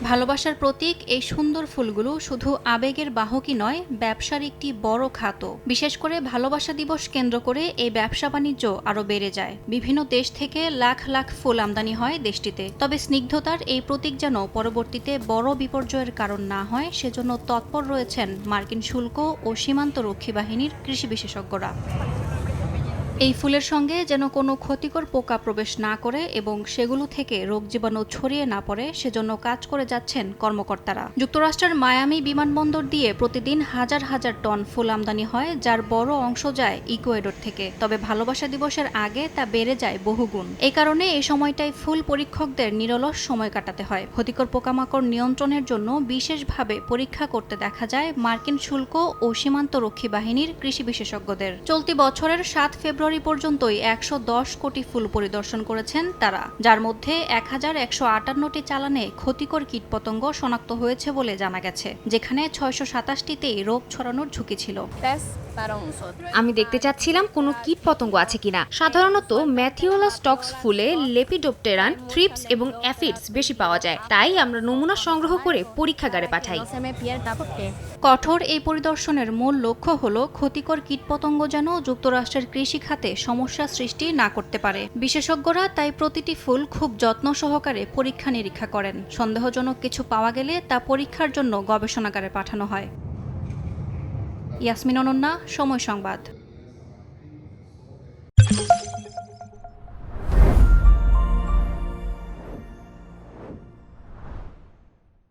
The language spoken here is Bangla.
ভালোবাসার প্রতীক এই সুন্দর ফুলগুলো শুধু আবেগের বাহকই নয়, ব্যবসার একটি বড় খাতও। বিশেষ করে ভালোবাসা দিবস কেন্দ্র করে এই ব্যবসা বাণিজ্য আরও বেড়ে যায়। বিভিন্ন দেশ থেকে লাখ লাখ ফুল আমদানি হয় দেশটিতে। তবে স্নিগ্ধতার এই প্রতীক যেন পরবর্তীতে বড় বিপর্যয়ের কারণ না হয়, সেজন্য তৎপর রয়েছেন মার্কিন শুল্ক ও সীমান্ত রক্ষী বাহিনীর কৃষি বিশেষজ্ঞরা। এই ফুলের সঙ্গে যেন কোনো ক্ষতিকর পোকা প্রবেশ না করে এবং সেগুলো থেকে রোগ জীবাণু ছড়িয়ে না পড়ে, সেজন্য কাজ করে যাচ্ছেন কর্মকর্তারা। যুক্তরাষ্ট্রের মায়ামি বিমানবন্দর দিয়ে প্রতিদিন হাজার হাজার টন ফুল আমদানি হয়, যার বড় অংশ যায় ইকুয়েডর থেকে। তবে ভালোবাসা দিবসের আগে তা বেড়ে যায় বহুগুণ। এই কারণে এই সময়টায় ফুল পরীক্ষকদের নিরলস সময় কাটাতে হয়। ক্ষতিকর পোকামাকড় নিয়ন্ত্রণের জন্য বিশেষভাবে পরীক্ষা করতে দেখা যায় মার্কিন শুল্ক ও সীমান্ত রক্ষী বাহিনীর কৃষি বিশেষজ্ঞদের। চলতি বছরের 7 ফেব্রুয়ারি পর্যন্তই 110 কোটি ফুল পরিদর্শন করেছেন তারা, যার মধ্যে 1158টি চালানে ক্ষতিকর কীটপতঙ্গ শনাক্ত হয়েছে বলে জানা গেছে, যেখানে 627টিতেই রোগ ছড়ানোর ঝুঁকি ছিল। আমি দেখতে চাচ্ছিলাম কোনো কীটপতঙ্গ আছে কিনা। সাধারণত ম্যাথিওলা স্টক্স ফুলে লেপিডোপ্টেরান, থ্রিপস এবং অ্যাফিডস বেশি পাওয়া যায়, তাই আমরা নমুনা সংগ্রহ করে পরীক্ষাগারে পাঠাই। কঠোর এই পরিদর্শনের মূল লক্ষ্য হল ক্ষতিকর কীটপতঙ্গ যেন যুক্তরাষ্ট্রের কৃষি খাতে সমস্যা সৃষ্টি না করতে পারে। বিশেষজ্ঞরা তাই প্রতিটি ফুল খুব যত্ন সহকারে পরীক্ষা নিরীক্ষা করেন। সন্দেহজনক কিছু পাওয়া গেলে তা পরীক্ষার জন্য গবেষণাগারে পাঠানো হয়। ইয়াসমিন অনন্যা, সময় সংবাদ।